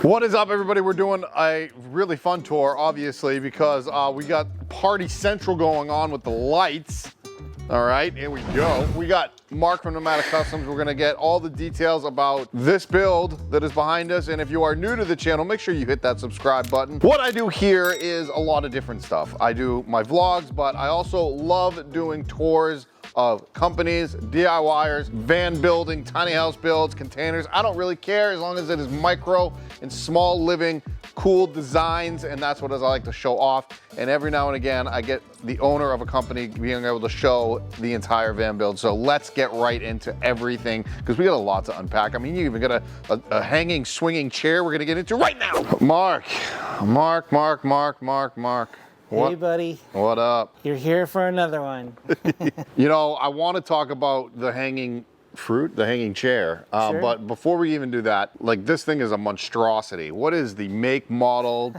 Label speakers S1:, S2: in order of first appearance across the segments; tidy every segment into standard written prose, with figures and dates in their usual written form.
S1: What is up, everybody? We're doing a really fun tour, obviously, because we got Party Central going on with the lights. All right, here we go. We got Mark from Nomadik Customs. We're gonna get all the details about this build that is behind us. And if you are new to the channel, make sure you hit that subscribe button. What I do here is a lot of different stuff. I do my vlogs, but I also love doing tours of companies, DIYers, van building, tiny house builds, containers. I don't really care as long as it is micro and small living, cool designs, and that's what I like to show off. And every now and again, I get the owner of a company being able to show the entire van build. So let's get right into everything, because we got a lot to unpack. I mean, you even got a hanging, swinging chair we're gonna get into right now. Mark. What?
S2: Hey buddy.
S1: What up?
S2: You're here for another one.
S1: You know, I want to talk about the hanging fruit, the hanging chair.
S2: Sure.
S1: But before we even do that, like, this thing is a monstrosity. What is the make, model,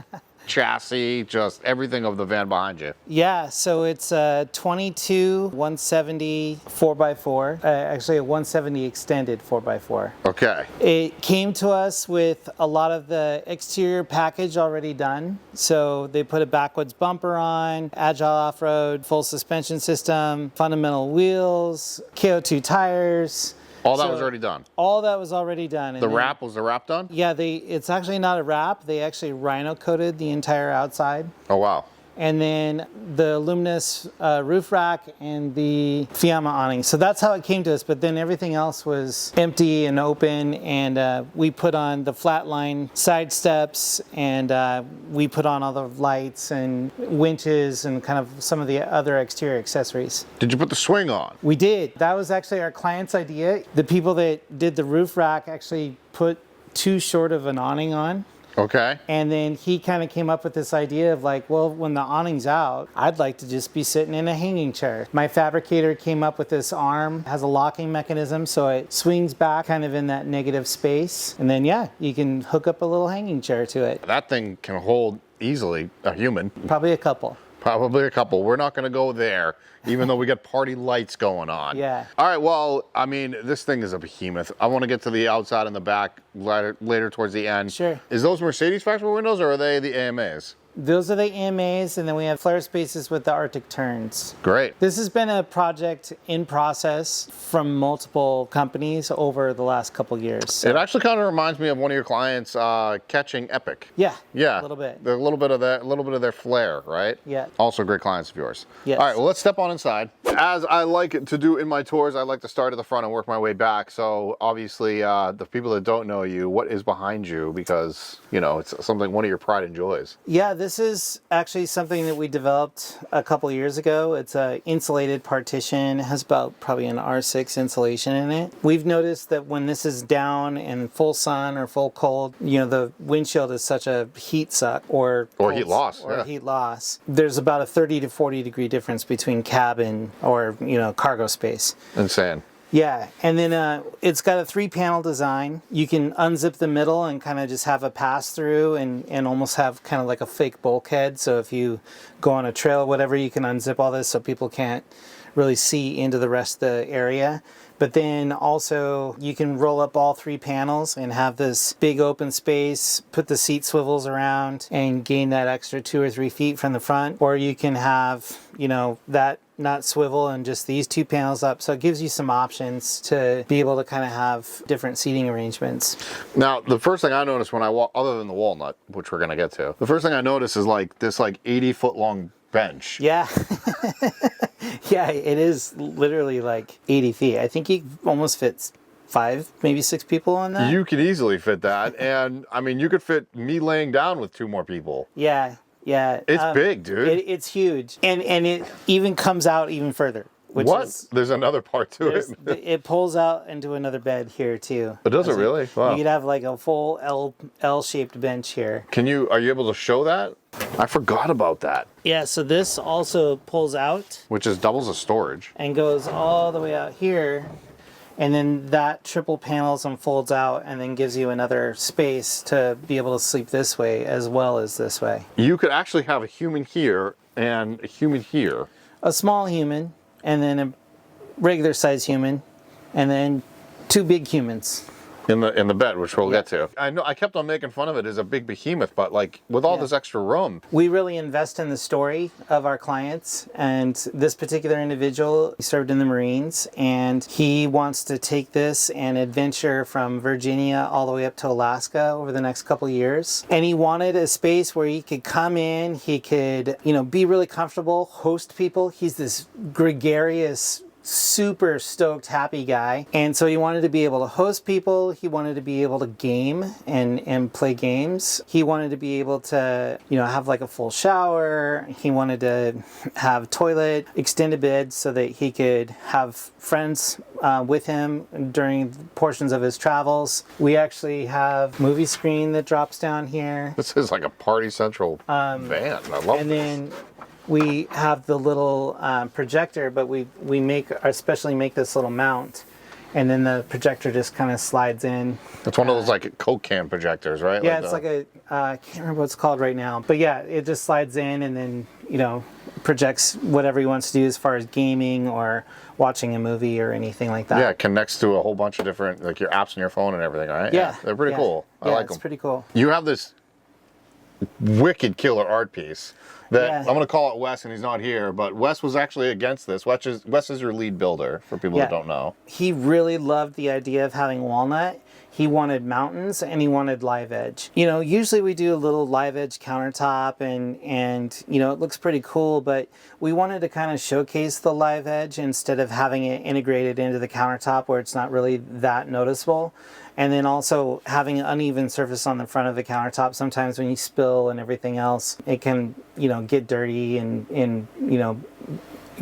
S1: chassis, just everything of the van behind you?
S2: Yeah, so it's a 22 170 4x4, actually a 170 extended 4x4.
S1: Okay.
S2: It came to us with a lot of the exterior package already done. So they put a backwoods bumper on, agile off-road, full suspension system, fundamental wheels, KO2 tires.
S1: All that was already done?
S2: All that was already done.
S1: The wrap, was the wrap done?
S2: Yeah, it's actually not a wrap. They actually rhino coated the entire outside.
S1: Oh, wow.
S2: And then the luminous roof rack and the Fiamma awning. So that's how it came to us, but then everything else was empty and open, and we put on the flatline side steps, and we put on all the lights and winches and kind of some of the other exterior accessories.
S1: Did you put the swing on?
S2: We did. That was actually our client's idea. The people that did the roof rack actually put too short of an awning on.
S1: Okay.
S2: And then he kind of came up with this idea of like, well, when the awning's out, I'd like to just be sitting in a hanging chair. My fabricator came up with this arm, has a locking mechanism, so it swings back kind of in that negative space. And then, yeah, you can hook up a little hanging chair to it.
S1: That thing can hold easily a human.
S2: Probably a couple.
S1: Probably a couple. We're not going to go there, even though we got party lights going on.
S2: Yeah.
S1: All right, well, I mean, this thing is a behemoth. I want to get to the outside and the back later towards the end.
S2: Sure.
S1: Is those Mercedes factory windows, or are they the AMAs?
S2: Those are the AMAs, and then we have flare spaces with the Arctic turns.
S1: Great.
S2: This has been a project in process from multiple companies over the last couple years. So.
S1: It actually kind of reminds me of one of your clients catching Epic.
S2: Yeah.
S1: Yeah.
S2: A little bit.
S1: A little bit of their flair, right?
S2: Yeah.
S1: Also great clients of yours.
S2: Yes.
S1: All right, well, let's step on inside. As I like to do in my tours, I like to start at the front and work my way back. So obviously, the people that don't know you, what is behind you? Because, you know, it's something, one of your pride and joys.
S2: Yeah, this is actually something that we developed a couple years ago. It's a insulated partition. It has about probably an R6 insulation in it. We've noticed that when this is down in full sun or full cold, you know, the windshield is such a heat suck or
S1: heat loss.
S2: Or heat loss. There's about a 30 to 40 degree difference between cabin or, you know, cargo space.
S1: Insane.
S2: Yeah, and then it's got a 3-panel design. You can unzip the middle and kind of just have a pass-through and almost have kind of like a fake bulkhead. So if you go on a trail or whatever, you can unzip all this so people can't really see into the rest of the area. But then also you can roll up all 3 panels and have this big open space, put the seat swivels around and gain that extra 2 or 3 feet from the front. Or you can have, you know, that not swivel and just these 2 panels up. So it gives you some options to be able to kind of have different seating arrangements.
S1: Now, the first thing I noticed when I walk, other than the Walnut, which we're gonna get to, the first thing I noticed is like this 80-foot long bench.
S2: Yeah. Yeah, it is literally like 80 feet. I think it almost fits 5, maybe 6 people on that.
S1: You could easily fit that. And I mean, you could fit me laying down with 2 more people.
S2: Yeah. Yeah.
S1: It's big, dude.
S2: It's huge. And it even comes out even further.
S1: There's another part to it.
S2: It pulls out into another bed here too.
S1: But does it really? Wow.
S2: You could have like a full L-shaped bench here.
S1: Are you able to show that? I forgot about that.
S2: Yeah, so this also pulls out.
S1: Which is doubles as storage.
S2: And goes all the way out here. And then that triple panels and folds out and then gives you another space to be able to sleep this way as well as this way.
S1: You could actually have a human here and a human here.
S2: A small human and then a regular size human and then 2 big humans.
S1: in the bed, which we'll get to. I know I kept on making fun of it as a big behemoth, but like with all this extra room.
S2: We really invest in the story of our clients, and this particular individual served in the Marines, and he wants to take this and adventure from Virginia all the way up to Alaska over the next couple years. And he wanted a space where he could come in, he could, you know, be really comfortable, host people. He's this gregarious, super stoked, happy guy. And so he wanted to be able to host people. He wanted to be able to game and play games. He wanted to be able to, you know, have like a full shower. He wanted to have toilet, extended bed so that he could have friends with him during portions of his travels. We actually have movie screen that drops down here.
S1: This is like a Party Central van. I love
S2: And
S1: this.
S2: then we have the little projector, but we especially make this little mount, and then the projector just kind of slides in.
S1: It's one of those like Coke can projectors, right?
S2: Yeah, it's like a I can't remember what it's called right now, but yeah, it just slides in and then, you know, projects whatever he wants to do as far as gaming or watching a movie or anything like that.
S1: Yeah, it connects to a whole bunch of different, like your apps on your phone and everything, right?
S2: Yeah,
S1: They're pretty cool. I like them.
S2: It's pretty cool.
S1: You have this wicked killer art piece that I'm going to call it Wes, and he's not here, but Wes was actually against this. Wes is your lead builder, for people that don't know.
S2: He really loved the idea of having walnut. He wanted mountains and he wanted live edge. You know, usually we do a little live edge countertop and you know, it looks pretty cool, but we wanted to kind of showcase the live edge instead of having it integrated into the countertop where it's not really that noticeable. And then also having an uneven surface on the front of the countertop. Sometimes when you spill and everything else, it can, you know, get dirty and you know,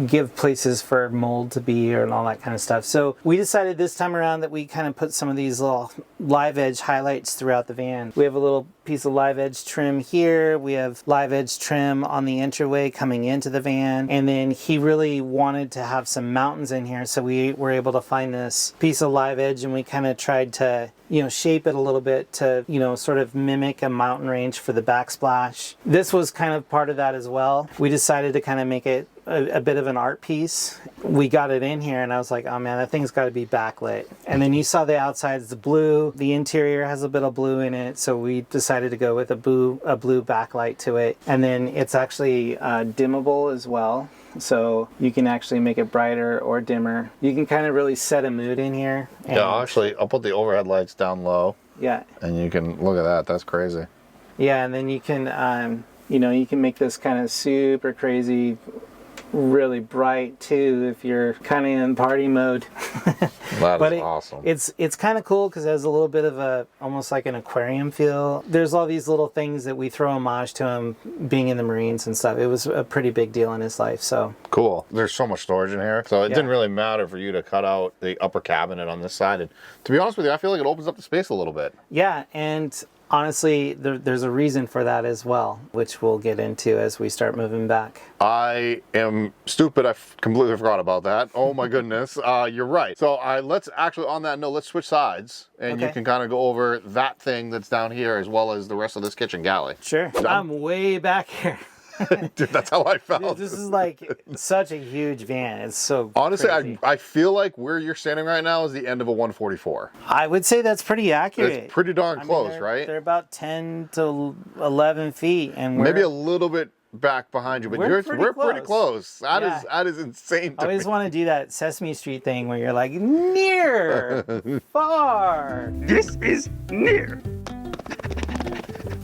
S2: give places for mold to be and all that kind of stuff. So we decided this time around that we kind of put some of these little live edge highlights throughout the van. We have a little piece of live edge trim here. We have live edge trim on the entryway coming into the van. And then he really wanted to have some mountains in here. So we were able to find this piece of live edge and we kind of tried to, you know, shape it a little bit to, you know, sort of mimic a mountain range for the backsplash. This was kind of part of that as well. We decided to kind of make it a bit of an art piece. We got it in here and I was like, oh man, that thing's got to be backlit. And then you saw the outside is the blue. The interior has a bit of blue in it. So we decided to go with a blue backlight to it. And then it's actually dimmable as well. So you can actually make it brighter or dimmer. You can kind of really set a mood in here.
S1: Yeah, actually, I'll put the overhead lights down low.
S2: Yeah.
S1: And you can, look at that, that's crazy.
S2: Yeah, and then you can, you know, you can make this kind of super crazy, really bright too if you're kind of in party mode.
S1: That is awesome.
S2: It's kind of cool because it has a little bit of a almost like an aquarium feel. There's all these little things that we throw homage to him being in the Marines and stuff. It was a pretty big deal in his life. So
S1: cool. There's so much storage in here, so it didn't really matter for you to cut out the upper cabinet on this side. And to be honest with you, I feel like it opens up the space a little bit.
S2: Yeah, and honestly, there's a reason for that as well, which we'll get into as we start moving back.
S1: I am stupid. I completely forgot about that. Oh my goodness. You're right. So let's actually, on that note, let's switch sides and you can kind of go over that thing that's down here as well as the rest of this kitchen galley.
S2: Sure. I'm way back here.
S1: Dude, that's how I felt.
S2: This is like such a huge van. It's so
S1: honestly
S2: crazy.
S1: I feel like where you're standing right now is the end of a 144.
S2: I would say that's pretty accurate.
S1: It's pretty darn close, right?
S2: They're about 10 to 11 feet, and
S1: maybe a little bit back behind you, but we're pretty close. That is insane to
S2: I always
S1: me.
S2: want to do that Sesame Street thing where you're like near, far.
S3: This is near.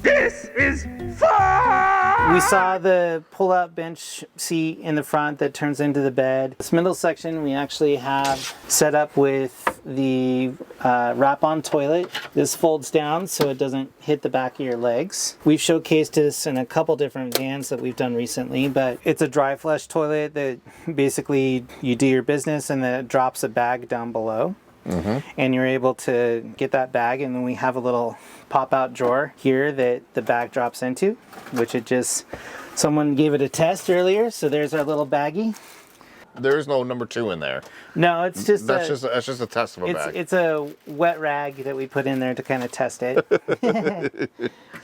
S3: This is far.
S2: We saw the pull-out bench seat in the front that turns into the bed. This middle section we actually have set up with the wrap-on toilet. This folds down so it doesn't hit the back of your legs. We've showcased this in a couple different vans that we've done recently, but it's a dry flush toilet that basically you do your business and then it drops a bag down below. And you're able to get that bag, and then we have a little pop-out drawer here that the bag drops into, which someone gave it a test earlier, so there's our little baggie.
S1: There is no number 2 in there.
S2: No, it's just
S1: that's just a test of a bag.
S2: It's a wet rag that we put in there to kind of test it.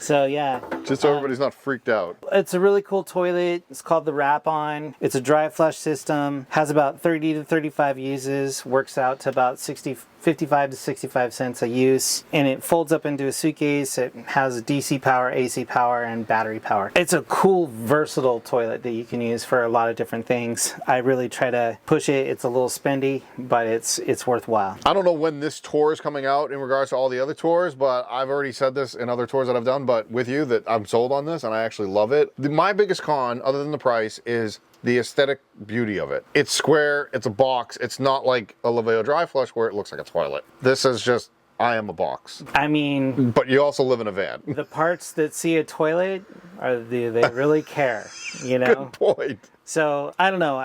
S2: So yeah.
S1: Just so everybody's not freaked out.
S2: It's a really cool toilet. It's called the Wrap-On. It's a dry flush system. Has about 30 to 35 uses. Works out to about 65 55 to 65 cents a use, and it folds up into a suitcase. It has DC power, AC power, and battery power. It's a cool, versatile toilet that you can use for a lot of different things. I really try to push it. It's a little spendy, but it's worthwhile.
S1: I don't know when this tour is coming out in regards to all the other tours, but I've already said this in other tours that I've done, but with you, that I'm sold on this and I actually love it. My biggest con, other than the price, is the aesthetic beauty of it. It's square, it's a box. It's not like a Laveo dry flush where it looks like a toilet. This is just, I am a box.
S2: I mean,
S1: but you also live in a van.
S2: The parts that see a toilet, they really care, you know?
S1: Good point.
S2: So I don't know.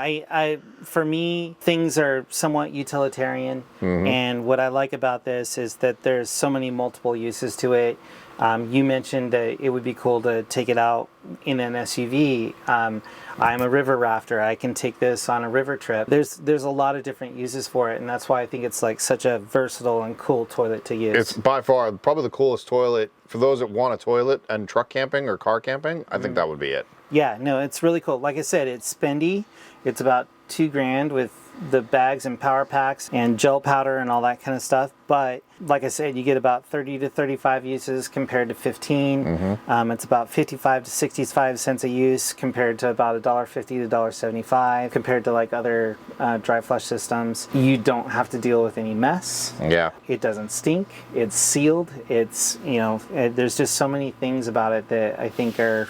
S2: For me, things are somewhat utilitarian, and what I like about this is that there's so many multiple uses to it. You mentioned that it would be cool to take it out in an SUV. I'm a river rafter. I can take this on a river trip. There's a lot of different uses for it, and that's why I think it's like such a versatile and cool toilet to use.
S1: It's by far probably the coolest toilet for those that want a toilet and truck camping or car camping. I think that would be it.
S2: Yeah, no, it's really cool. Like I said, it's spendy. It's about $2,000 with the bags and power packs and gel powder and all that kind of stuff. But like I said, you get about 30 to 35 uses compared to 15. It's about 55 to 65 cents a use compared to about $1.50 to $1.75 compared to like other dry flush systems. You don't have to deal with any mess.
S1: Yeah.
S2: It doesn't stink. It's sealed. It's, you know, there's just so many things about it that I think are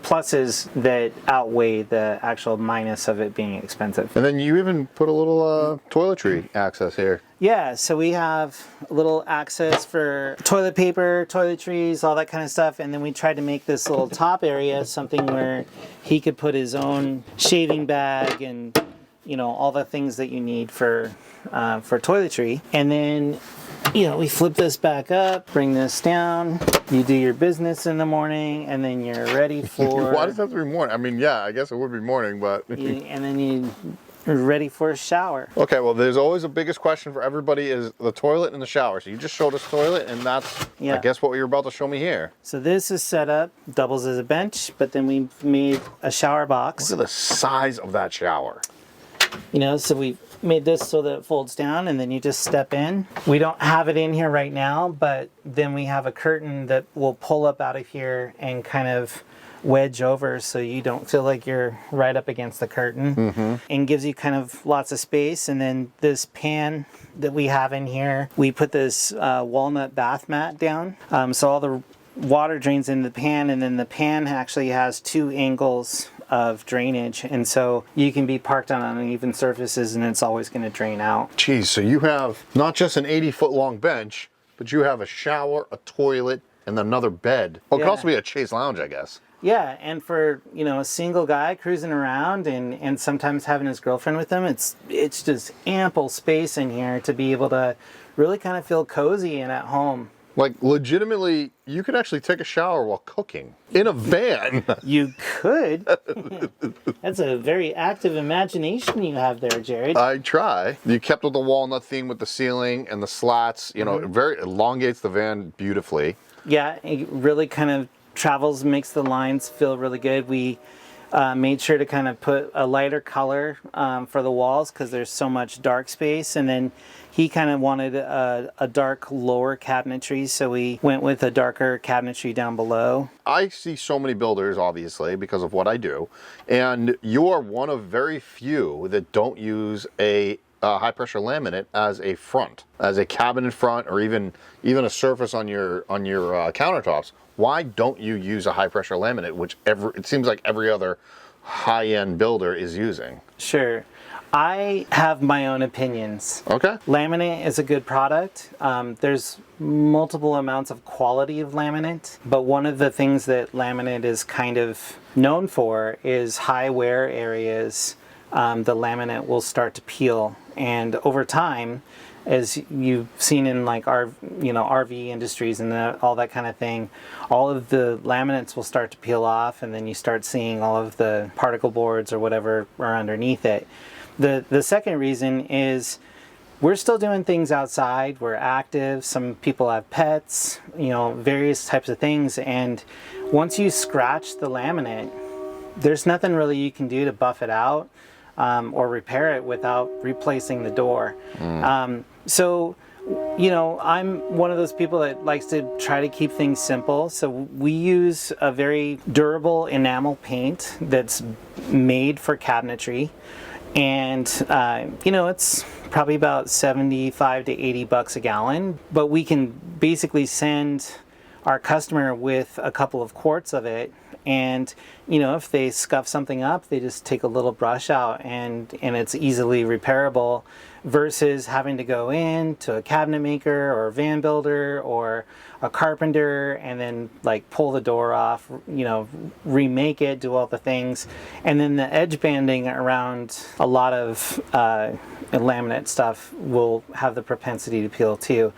S2: pluses that outweigh the actual minus of it being expensive.
S1: And then you even put a little toiletry access here.
S2: Yeah, so we have a little access for toilet paper, toiletries, all that kind of stuff, and then we tried to make this little top area something where he could put his own shaving bag and, you know, all the things that you need for toiletry. And then, you know, we flip this back up, bring this down, you do your business in the morning, and then you're ready for...
S1: Why does that have to be morning? I mean, yeah, I guess it would be morning, but...
S2: and then you're ready for a shower.
S1: Okay, well, there's always a biggest question for everybody is the toilet and the shower. So you just showed us toilet, and that's, I guess, what you're about to show me here.
S2: So this is set up, doubles as a bench, but then we made a shower box.
S1: Look at the size of that shower.
S2: You know, so we made this so that it folds down and then you just step in. We don't have it in here right now, but then we have a curtain that will pull up out of here and kind of wedge over so you don't feel like you're right up against the curtain, and gives you kind of lots of space. And then this pan that we have in here, we put this walnut bath mat down, so all the water drains in the pan, and then the pan actually has two angles of drainage, and so you can be parked on uneven surfaces and it's always going to drain out.
S1: Geez, so you have not just an 80-foot long bench, but you have a shower, a toilet, and another bed. Oh, it could also be a chaise lounge, I guess.
S2: Yeah, and for, you know, a single guy cruising around and sometimes having his girlfriend with him, it's just ample space in here to be able to really kind of feel cozy and at home.
S1: Like, legitimately, you could actually take a shower while cooking in a van.
S2: You could. That's a very active imagination you have there, Jared.
S1: I try. You kept with the walnut theme with the ceiling and the slats. You know, it very elongates the van beautifully.
S2: Yeah, it really kind of travels, makes the lines feel really good. We made sure to kind of put a lighter color for the walls because there's so much dark space, and then he kind of wanted a dark lower cabinetry, so we went with a darker cabinetry down below. I
S1: see so many builders, obviously, because of what I do, and you are one of very few that don't use a high pressure laminate as a front, as a cabinet front, or even a surface on your countertops. Why don't you use a high pressure laminate, which it seems like every other high-end builder is using? Sure.
S2: I have my own opinions.
S1: Okay.
S2: Laminate is a good product. There's multiple amounts of quality of laminate, but one of the things that laminate is kind of known for is high wear areas. The laminate will start to peel, and over time, as you've seen in like our, RV industries and all that kind of thing, all of the laminates will start to peel off, and then you start seeing all of the particle boards or whatever are underneath it. The second reason is we're still doing things outside. We're active. Some people have pets, various types of things. And once you scratch the laminate, there's nothing really you can do to buff it out or repair it without replacing the door. So You know, I'm one of those people that likes to try to keep things simple. So we use a very durable enamel paint that's made for cabinetry. And, you know, it's probably about 75 to 80 bucks a gallon. But we can basically send our customer with a couple of quarts of it. And, you know, if they scuff something up, they just take a little brush out and it's easily repairable versus having to go in to a cabinet maker or a van builder or a carpenter and then like pull the door off, you know, remake it, do all the things. And then the edge banding around a lot of laminate stuff will have the propensity to peel too.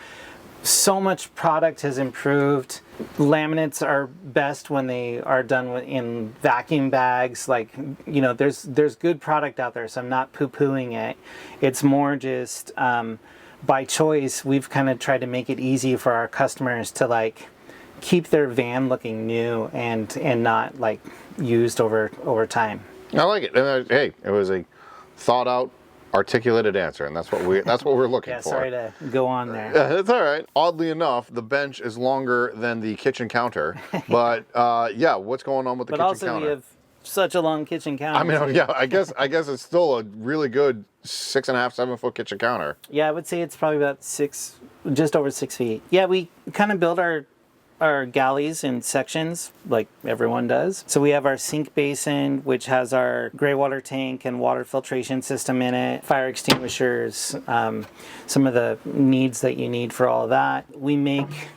S2: So much product has improved. Laminates are best when they are done in vacuum bags. Like, you know, there's good product out there, so I'm not poo-pooing it. It's more just by choice. We've kind of tried to make it easy for our customers to like keep their van looking new and not like used over time.
S1: I like it. Hey, it was a thought out, articulated answer, and that's what we're looking
S2: Yeah,
S1: for.
S2: sorry to go on there.
S1: It's all right. Oddly enough, the bench is longer than the kitchen counter, but yeah, what's going on with the kitchen counter?
S2: But also, we have such a long kitchen counter.
S1: I mean, yeah, I guess it's still a really good 6.5, 7 foot kitchen counter.
S2: Yeah, I would say it's probably about just over 6 feet. Yeah, we kind of build our galleys in sections like everyone does. So we have our sink basin, which has our gray water tank and water filtration system in it, fire extinguishers, some of the needs that you need for all of that. We make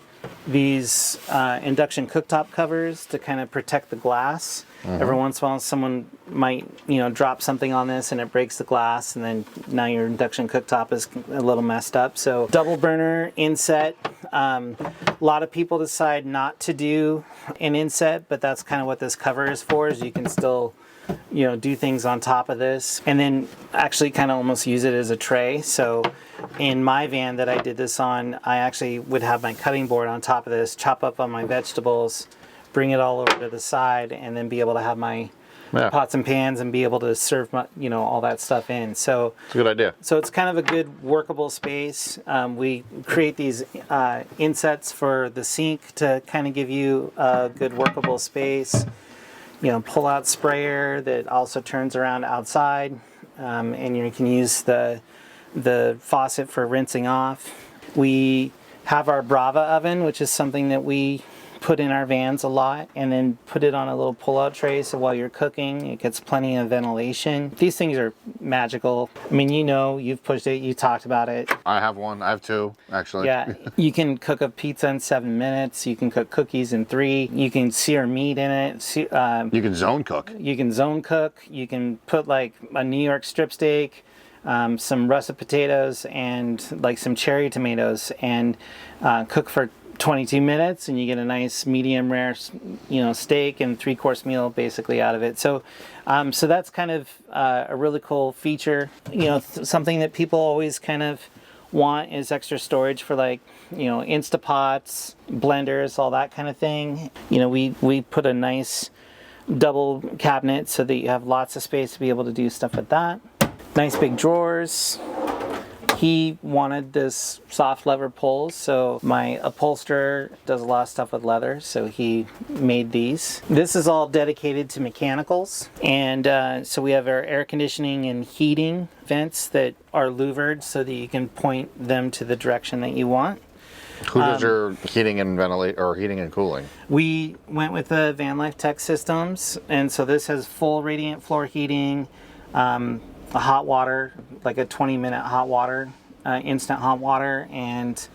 S2: these induction cooktop covers to kind of protect the glass. Every once in a while someone might, you know, drop something on this and it breaks the glass, and then now your induction cooktop is a little messed up. So double burner inset. A lot of people decide not to do an inset, but that's kind of what this cover is for, is you can still, you know, do things on top of this and then actually kind of almost use it as a tray. So in my van that I did this on, I actually would have my cutting board on top of this, chop up on my vegetables, bring it all over to the side, and then be able to have my pots and pans and be able to serve my, you know, all that stuff in. So
S1: it's a good idea.
S2: So it's kind of a good workable space. We create these insets for the sink to kind of give you a good workable space. You know, pull out sprayer that also turns around outside, and you can use the faucet for rinsing off. We have our Brava oven, which is something that we put in our vans a lot, and then put it on a little pull-out tray so while you're cooking it gets plenty of ventilation. These things are magical. I mean, you know, you've pushed it, you talked about it.
S1: I have one. I have two, actually.
S2: Yeah, you can cook a pizza in 7 minutes. You can cook cookies in 3. You can sear meat in it.
S1: You can zone cook.
S2: You can zone cook. You can put like a New York strip steak, some russet potatoes, and like some cherry tomatoes, and cook for 22 minutes, and you get a nice medium rare, you know, steak and 3-course meal basically out of it. So so that's kind of a really cool feature. You know, something that people always kind of want is extra storage for, like, you know, Instapots, blenders, all that kind of thing. You know, we put a nice double cabinet so that you have lots of space to be able to do stuff with that. Nice big drawers. He wanted this soft lever pulls, so my upholsterer does a lot of stuff with leather, so he made these. This is all dedicated to mechanicals, and so we have our air conditioning and heating vents that are louvered so that you can point them to the direction that you want.
S1: Who does your heating and ventilate, or heating and cooling?
S2: We went with the Van Life Tech Systems, and so this has full radiant floor heating, a hot water, like a 20-minute hot water, instant hot water, and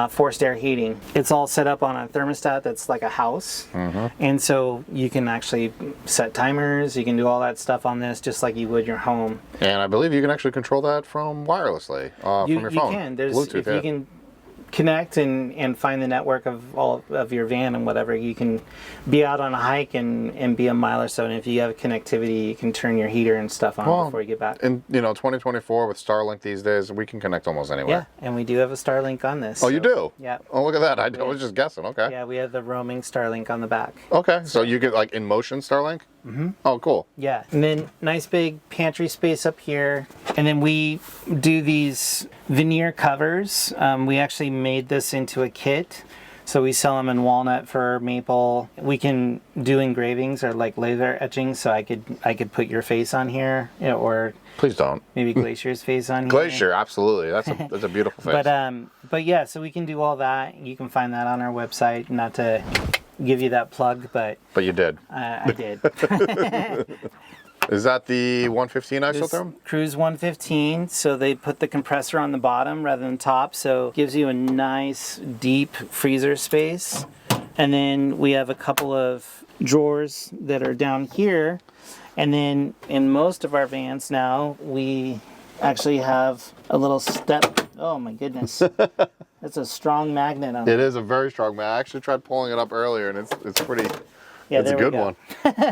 S2: forced air heating. It's all set up on a thermostat that's like a house. And so you can actually set timers, you can do all that stuff on this just like you would your home.
S1: And I believe you can actually control that from wirelessly, from your phone.
S2: You can. There's
S1: Bluetooth,
S2: if you can connect and find the network of all of your van and whatever, you can be out on a hike and be a mile or so, and if you have connectivity you can turn your heater and stuff on before you get back.
S1: And you know, 2024 with Starlink these days, we can connect almost anywhere.
S2: Yeah, and we do have a Starlink on this.
S1: Oh, you do?
S2: Yeah.
S1: Oh, look at that. I was just guessing. Okay.
S2: Yeah, we have the roaming Starlink on the back.
S1: Okay, so you get like in motion Starlink? Oh, cool.
S2: Yeah, and then nice big pantry space up here. And then we do these veneer covers. We actually made this into a kit. So we sell them in walnut, fir, maple. We can do engravings or like laser etching. So I could put your face on here, or
S1: Please don't.
S2: maybe Glacier's face on here.
S1: Glacier, absolutely. That's a beautiful face.
S2: But yeah, so we can do all that. You can find that on our website. Not to give you that plug, but
S1: you did.
S2: I did.
S1: Is that the 115 isotherm?
S2: Cruise 115, so they put the compressor on the bottom rather than top, so it gives you a nice deep freezer space. And then we have a couple of drawers that are down here. And then in most of our vans now, we actually have a little step. Oh my goodness. That's a strong magnet on it.
S1: It is a very strong magnet. I actually tried pulling it up earlier, and it's pretty.
S2: Yeah,
S1: it's a good one.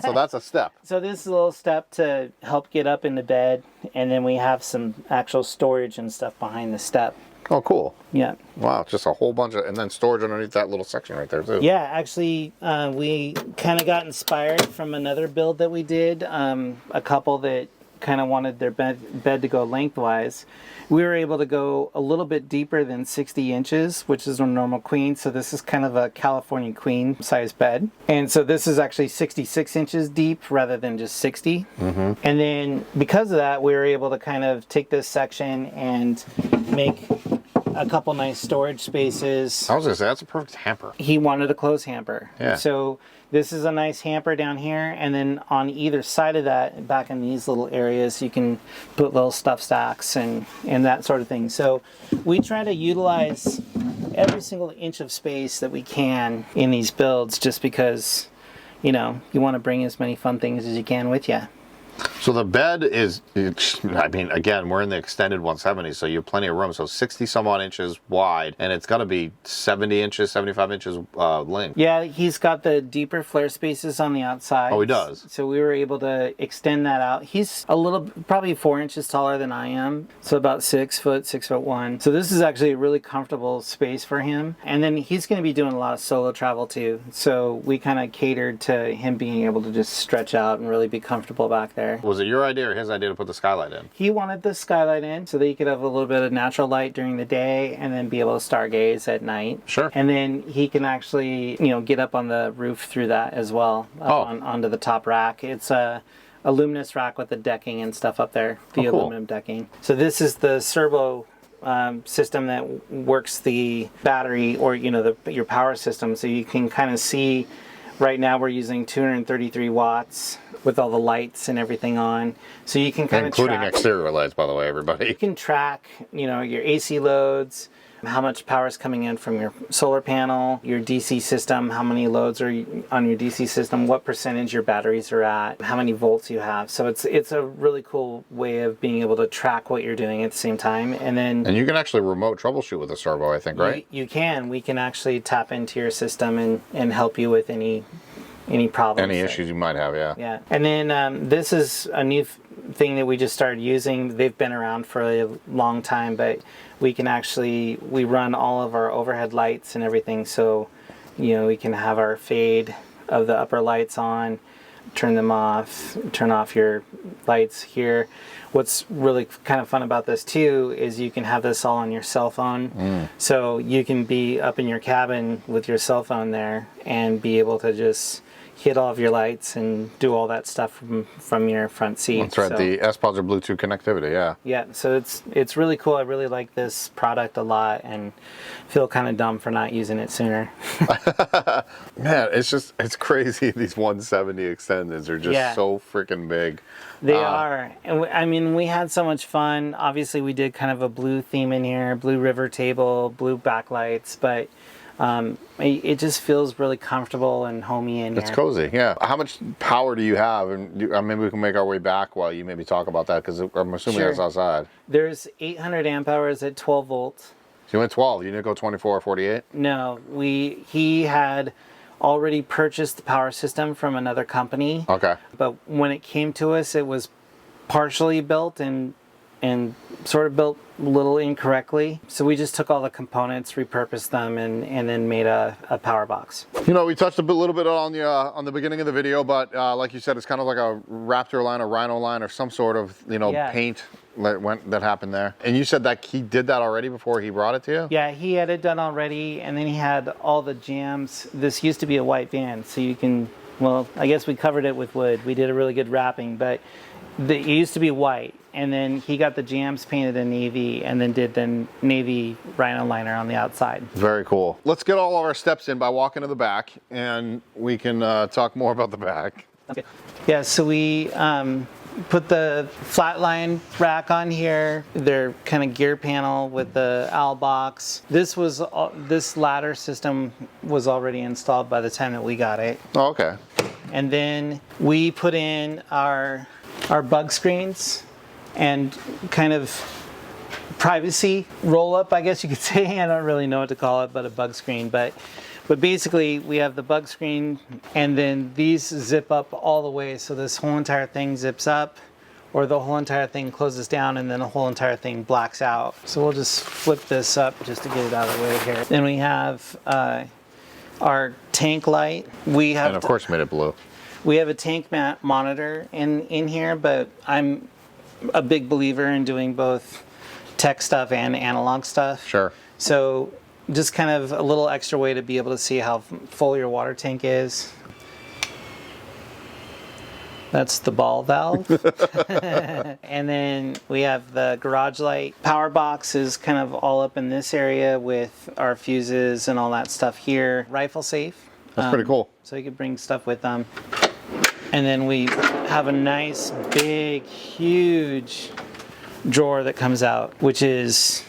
S1: So that's a step.
S2: So this is a little step to help get up into bed, and then we have some actual storage and stuff behind the step.
S1: Oh, cool.
S2: Yeah.
S1: Wow, just a whole bunch of, and then storage underneath that little section right there too.
S2: Yeah, actually, we kind of got inspired from another build that we did. A couple that kind of wanted their bed to go lengthwise. We were able to go a little bit deeper than 60 inches, which is a normal queen. So this is kind of a California queen size bed. And so this is actually 66 inches deep rather than just 60. And then because of that, we were able to kind of take this section and make a couple nice storage spaces.
S1: I was gonna say, that's a perfect hamper.
S2: He wanted a clothes hamper.
S1: Yeah.
S2: So this is a nice hamper down here, and then on either side of that, back in these little areas, you can put little stuff stacks and that sort of thing. So we try to utilize every single inch of space that we can in these builds, just because, you know, you want to bring as many fun things as you can with you.
S1: So the bed is, I mean, again, we're in the extended 170, so you have plenty of room. So 60 some odd inches wide, and it's got to be 70 inches, 75 inches length.
S2: Yeah, he's got the deeper flare spaces on the outside.
S1: Oh, he does?
S2: So we were able to extend that out. He's a little, probably 4 inches taller than I am. So about 6 foot, 6'1". So this is actually a really comfortable space for him. And then he's going to be doing a lot of solo travel too. So we kind of catered to him being able to just stretch out and really be comfortable back there.
S1: Was it your idea or his idea to put the skylight in?
S2: He wanted the skylight in so that he could have a little bit of natural light during the day and then be able to stargaze at night.
S1: Sure.
S2: And then he can actually, you know, get up on the roof through that as well, onto the top rack. It's a luminous rack with the decking and stuff up there, the aluminum decking. So this is the servo system that works the battery, or, you know, your power system. So you can kind of see, right now we're using 233 watts with all the lights and everything on. So you can kind of track.
S1: Including exterior lights, by the way, everybody.
S2: You can track, you know, your AC loads, how much power is coming in from your solar panel, your DC system, how many loads are on your DC system, what percentage your batteries are at, how many volts you have. So it's a really cool way of being able to track what you're doing at the same time. And
S1: you can actually remote troubleshoot with a servo, I think, right?
S2: You can. We can actually tap into your system and help you with any problems.
S1: Any issues you might have, yeah.
S2: Yeah. And then this is a new thing that we just started using. They've been around for a long time, but we run all of our overhead lights and everything. So, you know, we can have our fade of the upper lights on, turn them off, turn off your lights here. What's really kind of fun about this too is you can have this all on your cell phone. So you can be up in your cabin with your cell phone there and be able to just hit all of your lights and do all that stuff from your front seat.
S1: That's right, the S-Pods are Bluetooth connectivity, yeah.
S2: Yeah, so it's really cool. I really like this product a lot and feel kind of dumb for not using it sooner.
S1: Man, it's crazy. These 170 extendeds are just so freaking big.
S2: They are. And I mean, we had so much fun. Obviously, we did kind of a blue theme in here, blue river table, blue backlights, but it just feels really comfortable and homey in here.
S1: It's cozy, yeah. How much power do you have? And maybe we can make our way back while you maybe talk about that, because I'm assuming that's outside.
S2: There's 800 amp hours at 12 volts.
S1: So you went 12. You didn't go 24 or 48?
S2: No, he had already purchased the power system from another company.
S1: Okay.
S2: But when it came to us, it was partially built and and sort of built a little incorrectly. So we just took all the components, repurposed them, and then made a power box.
S1: You know, we touched a little bit on the beginning of the video, but like you said, it's kind of like a Raptor line or Rhino line or some sort of, you know, paint that happened there. And you said that he did that already before he brought it to you?
S2: Yeah, he had it done already, and then he had all the jams. This used to be a white van, so you can, well, I guess we covered it with wood. We did a really good wrapping, but it used to be white. And then he got the jams painted in navy, and then did the navy Rhino liner on the outside.
S1: Very cool. Let's get all of our steps in by walking to the back, and we can talk more about the back.
S2: Okay. Yeah, so we put the flatline rack on here. Their kind of gear panel with the owl box. This ladder system was already installed by the time that we got it.
S1: Oh, okay.
S2: And then we put in our bug screens and kind of privacy roll up, I guess you could say. I don't really know what to call it, but a bug screen. But basically we have the bug screen, and then these zip up all the way. So this whole entire thing zips up, or the whole entire thing closes down, and then the whole entire thing blacks out. So we'll just flip this up just to get it out of the way here. Then we have our tank light. And
S1: of course made it blue.
S2: We have a tank monitor in here, but I'm a big believer in doing both tech stuff and analog stuff.
S1: Sure.
S2: So just kind of a little extra way to be able to see how full your water tank is. That's the ball valve. And then we have the garage light. Power box is kind of all up in this area with our fuses and all that stuff here. Rifle safe.
S1: That's pretty cool.
S2: So you could bring stuff with them. And then we have a nice, big, huge drawer that comes out, which is,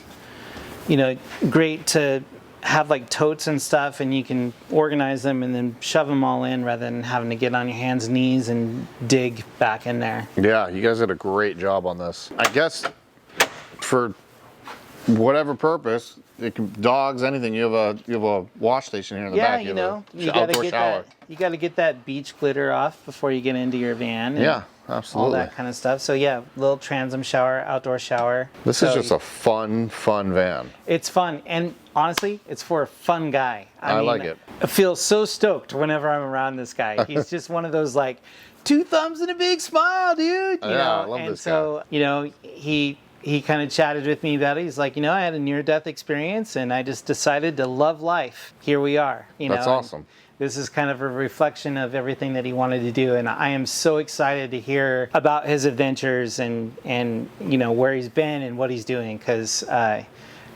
S2: you know, great to have like totes and stuff, and you can organize them and then shove them all in rather than having to get on your hands and knees and dig back in there.
S1: Yeah, you guys did a great job on this. I guess for whatever purpose, it can, dogs, anything. You have a wash station here in the back.
S2: Yeah, you know, you gotta get that beach glitter off before you get into your van.
S1: Yeah, absolutely.
S2: All that kind of stuff. So yeah, little transom shower, outdoor shower.
S1: This is just a fun van.
S2: It's fun, and honestly, it's for a fun guy. I mean,
S1: like it.
S2: I feel so stoked whenever I'm around this guy. He's just one of those like 2 thumbs and a big smile, dude. You know?
S1: I love this guy.
S2: You know, he kind of chatted with me about it. He's like, you know, I had a near-death experience, and I just decided to love life. Here we are. You know,
S1: that's awesome.
S2: This is kind of a reflection of everything that he wanted to do, and I am so excited to hear about his adventures and you know where he's been and what he's doing, because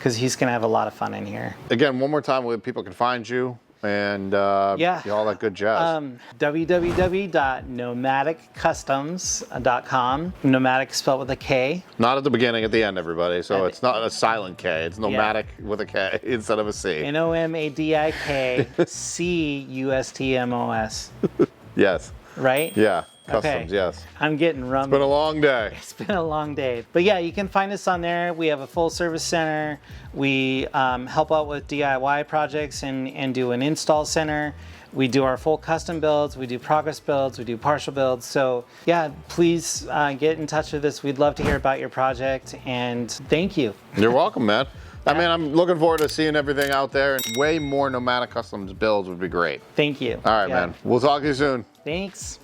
S2: he's gonna have a lot of fun in here. Again,
S1: one more time, where people can find you and all that good jazz.
S2: www.nomadiccustoms.com. Nomadic spelled with a K.
S1: Not at the beginning, at the end, everybody. So it's not a silent K. It's nomadic with a K instead of a C.
S2: NOMADIKCUSTMOS.
S1: Yes.
S2: Right?
S1: Yeah. Customs, yes.
S2: I'm getting rummy.
S1: It's been a long day.
S2: It's been a long day. But yeah, you can find us on there. We have a full service center. We help out with DIY projects and do an install center. We do our full custom builds. We do progress builds. We do partial builds. So yeah, please get in touch with us. We'd love to hear about your project, and thank you.
S1: You're welcome, man. I mean, I'm looking forward to seeing everything out there, and way more Nomadik Customs builds would be great.
S2: Thank you.
S1: All right, man. We'll talk to you soon.
S2: Thanks.